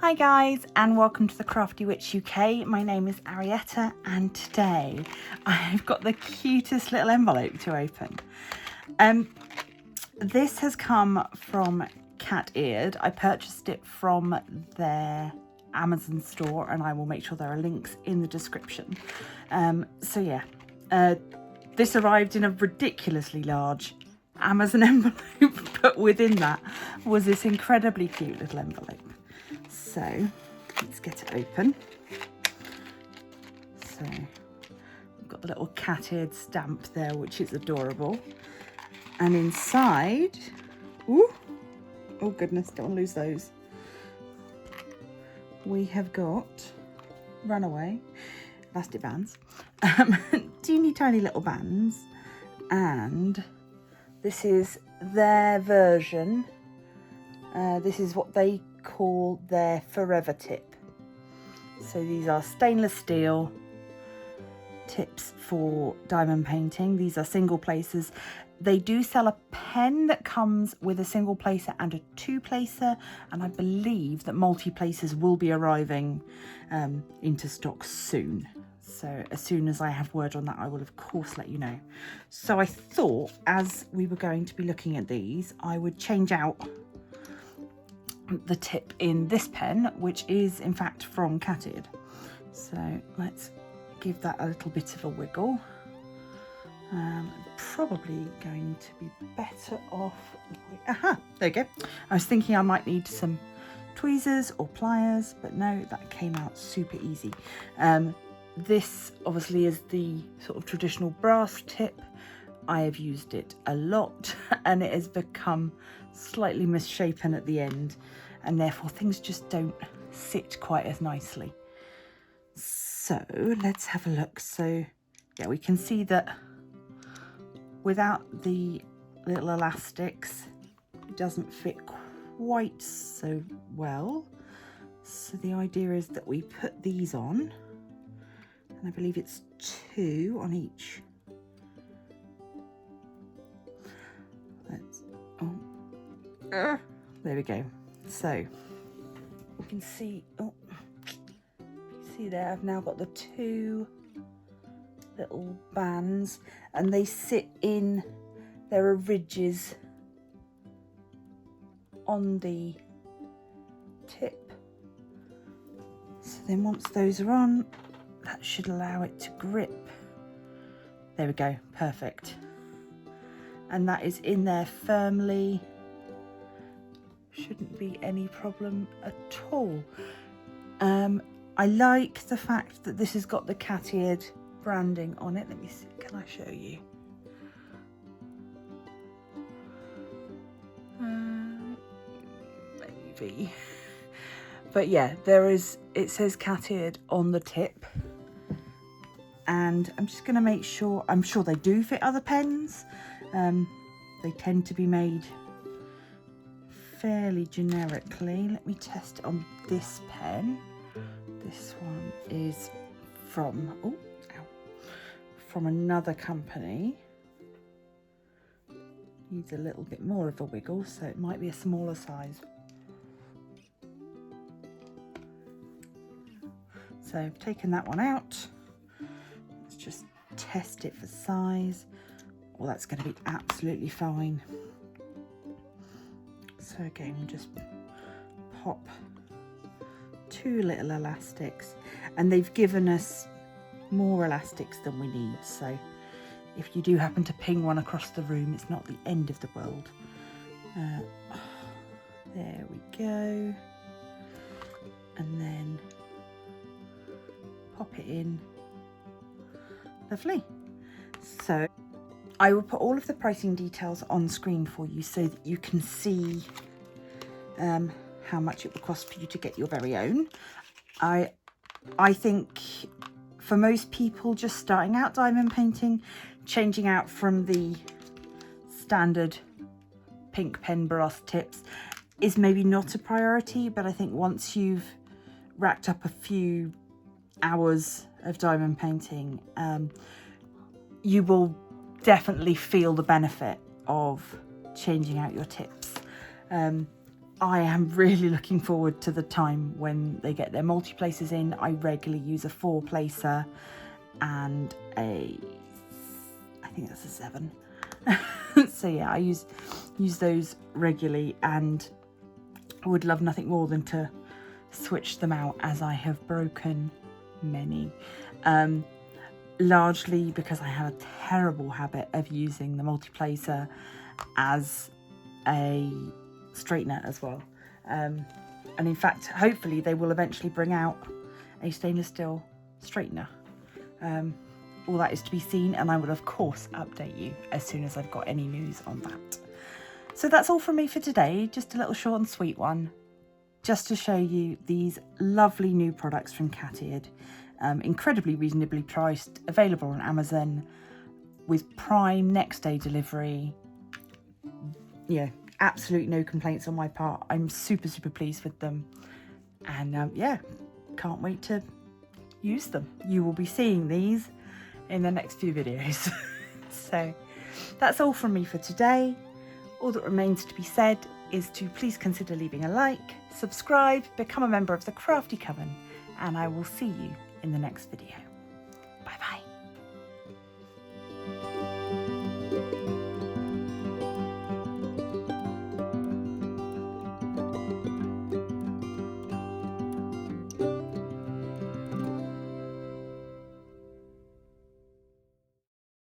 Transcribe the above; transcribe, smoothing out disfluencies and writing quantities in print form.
Hi guys, and welcome to the Crafty Witch UK. My name is Arietta, and today I've got the cutest little envelope to open. This has come from Cateared. I purchased it from their Amazon store, and I will make sure there are links in the description. This arrived in a ridiculously large Amazon envelope, but within that was this incredibly cute little envelope. So let's get it open. So we've got the little Cateared stamp there, which is adorable. And inside, ooh, oh goodness, don't want to lose those. We have got Runaway elastic bands, teeny tiny little bands, and this is their version. This is what they call their forever tip. So these are stainless steel tips for diamond painting. These are single placers. They do sell a pen that comes with a single placer and a two placer, and I believe that multi placers will be arriving into stock soon. So as soon as I have word on that, I will of course let you know. So I thought, as we were going to be looking at these, I would change out the tip in this pen, which is in fact from Cateared. So let's give that a little bit of a wiggle. Probably going to be better off. Aha, there we go. I was thinking I might need some tweezers or pliers, but no, that came out super easy. This obviously is the sort of traditional brass tip. I have used it a lot and it has become slightly misshapen at the end, and therefore things just don't sit quite as nicely. So let's have a look. So yeah, we can see that without the little elastics, it doesn't fit quite so well. So the idea is that we put these on, and I believe it's 2 on each. There we go. So you can see, see there, I've now got the 2 little bands, and they sit in, there are ridges on the tip. So then once those are on, that should allow it to grip. There we go, perfect. And that is in there firmly. Shouldn't be any problem at all. I like the fact that this has got the Cateared branding on it. Let me see, can I show you? Maybe. But yeah, there is, it says Cateared on the tip. And I'm just going to make sure, I'm sure they do fit other pens. They tend to be made fairly generically. Let me test it on this pen. This one is from, from another company. Needs a little bit more of a wiggle, so it might be a smaller size. So I've taken that one out. Let's just test it for size. Well, that's going to be absolutely fine. So again, we'll just pop 2 little elastics, and they've given us more elastics than we need. So if you do happen to ping one across the room, it's not the end of the world. There we go. And then pop it in. Lovely. So I will put all of the pricing details on screen for you so that you can see how much it will cost for you to get your very own. I think for most people just starting out diamond painting, changing out from the standard pink pen brass tips is maybe not a priority, but I think once you've racked up a few hours of diamond painting, you will definitely feel the benefit of changing out your tips. I am really looking forward to the time when they get their multi-places in. I regularly use a 4-placer and I think that's a 7. So yeah, I use those regularly, and I would love nothing more than to switch them out, as I have broken many. Largely because I have a terrible habit of using the multi-placer as a straightener as well. And in fact, hopefully they will eventually bring out a stainless steel straightener. All that is to be seen, and I will of course update you as soon as I've got any news on that. So that's all from me for today, just a little short and sweet one, just to show you these lovely new products from Cateared. Incredibly reasonably priced, available on Amazon with Prime next day delivery. Yeah, absolute no complaints on my part. I'm super pleased with them, and yeah, can't wait to use them. You will be seeing these in the next few videos. So that's all from me for today. All that remains to be said is to please consider leaving a like, subscribe, become a member of the Crafty Coven, and I will see you in the next video.